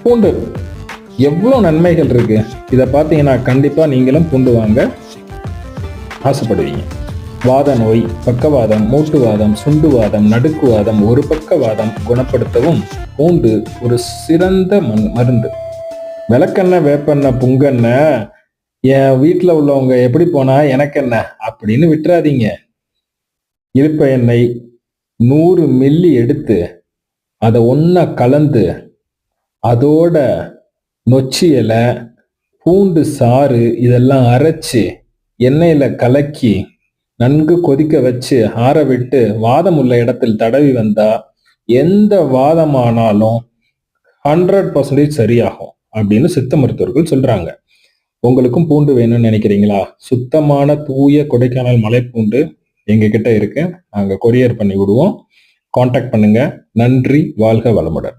பூண்டு எவ்வளோ நன்மைகள் இருக்கு. இதை பார்த்தீங்கன்னா கண்டிப்பா நீங்களும் பூண்டு வாங்க ஆசைப்படுவீங்க. வாத நோய், பக்கவாதம், மூட்டுவாதம், சுண்டுவாதம், நடுக்குவாதம், ஒரு பக்கவாதம் குணப்படுத்தவும் பூண்டு ஒரு சிறந்த மருந்து. விளக்கெண்ணெய், வேப்பெண்ணெய், புங்கெண்ணெய் என் வீட்டில் உள்ளவங்க எப்படி போனா எனக்கு என்ன அப்படின்னு விட்டுறாதீங்க. இலுப்ப எண்ணெய் 100 மில்லி எடுத்து அதை ஒன்னா கலந்து அதோட நொச்சி இலை, பூண்டு சாறு இதெல்லாம் அரைச்சு எண்ணெயில கலக்கி நன்கு கொதிக்க வச்சு ஆற விட்டு வாதம் உள்ள இடத்தில் தடவி வந்தா எந்த வாதமானாலும் 100% சரியாகும் அப்படின்னு சித்த மருத்துவர்கள் சொல்றாங்க. உங்களுக்கும் பூண்டு வேணும்னு நினைக்கிறீங்களா? சுத்தமான தூய கொடைக்கானல் மலைப்பூண்டு எங்க கிட்ட இருக்கு. நாங்க கொரியர் பண்ணி விடுவோம். கான்டாக்ட் பண்ணுங்க. நன்றி. வாழ்க வளமுடன்.